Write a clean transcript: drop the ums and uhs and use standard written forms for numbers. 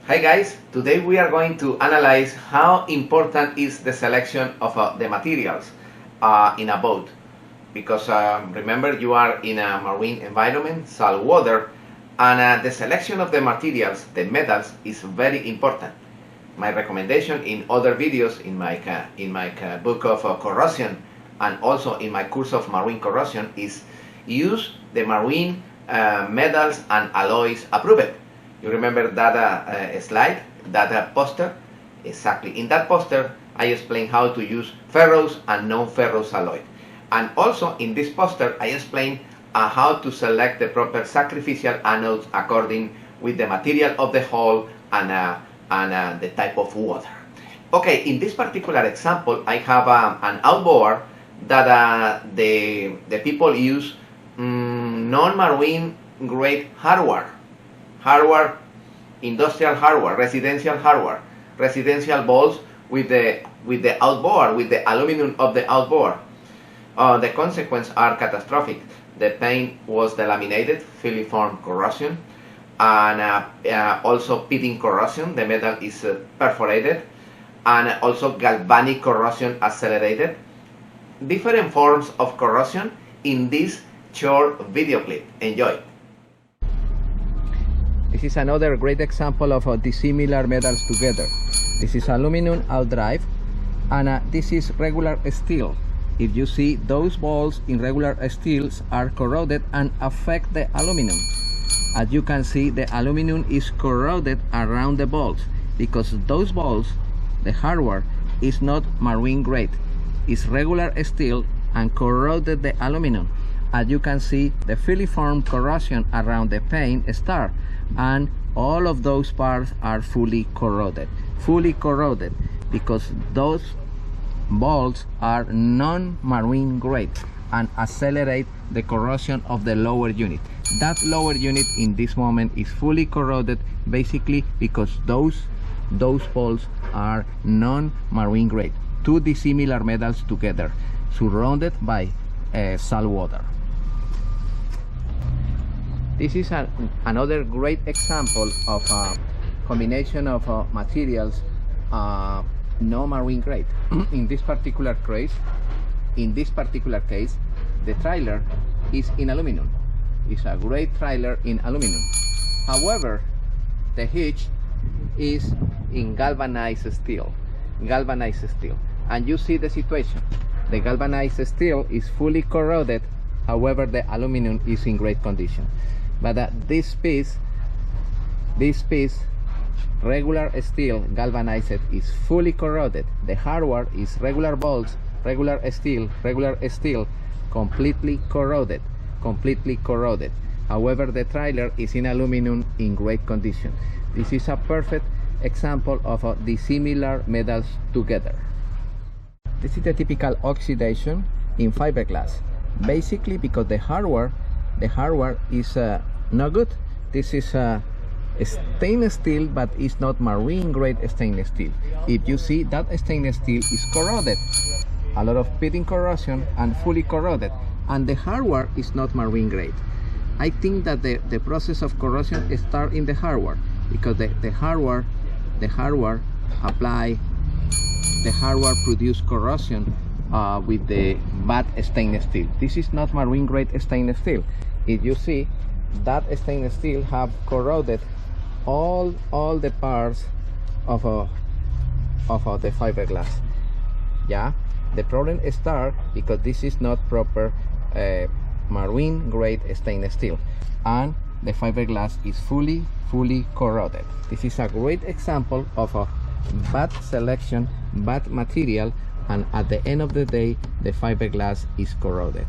Hi guys, today we are going to analyze how important is the selection of the materials in a boat, because remember, you are in a marine environment, salt water, and the selection of the materials, the metals, is very important. My recommendation in other videos in my book of corrosion and also in my course of marine corrosion is use the marine metals and alloys approved. You remember that slide, that poster? Exactly. In that poster, I explain how to use ferrous and non-ferrous alloy. And also in this poster, I explain how to select the proper sacrificial anodes according with the material of the hull and the type of water. Okay, in this particular example, I have an outboard that the people use non-marine grade hardware, industrial hardware, residential balls with the outboard, with the aluminum of the outboard. The consequences are catastrophic. The paint was delaminated, filiform corrosion, and also pitting corrosion. The metal is perforated, and also galvanic corrosion accelerated. Different forms of corrosion in this short video clip. Enjoy. This is another great example of dissimilar metals together. This is aluminum outdrive, and this is regular steel. If you see, those balls in regular steels are corroded and affect the aluminum. As you can see, the aluminum is corroded around the balls because those balls, the hardware, is not marine grade. It's regular steel and corroded the aluminum. As you can see, the filiform corrosion around the paint star, and all of those parts are fully corroded because those balls are non-marine grade and accelerate the corrosion of the lower unit. That lower unit in this moment is fully corroded, basically because those balls are non-marine grade. Two dissimilar metals together, surrounded by salt water. This is another great example of a combination of materials no marine grade. In this particular case, the trailer is in aluminum. It's a great trailer in aluminum. However, the hitch is in galvanized steel. And you see the situation. The galvanized steel is fully corroded. However, the aluminum is in great condition. But this piece, regular steel galvanized, is fully corroded. The hardware is regular bolts, regular steel, completely corroded. However, the trailer is in aluminum in great condition. This is a perfect example of dissimilar metals together. This is the typical oxidation in fiberglass, basically because the hardware is not good. This is stainless steel, but it's not marine grade stainless steel. If you see, that stainless steel is corroded, a lot of pitting corrosion and fully corroded, and the hardware is not marine grade. I think that the process of corrosion starts in the hardware, because the hardware produce corrosion with the bad stainless steel. This is not marine grade stainless steel. If you see, that stainless steel have corroded all the parts of the fiberglass. Yeah, the problem starts because this is not proper marine grade stainless steel, and the fiberglass is fully corroded. This is a great example of a bad selection, bad material, and at the end of the day, the fiberglass is corroded.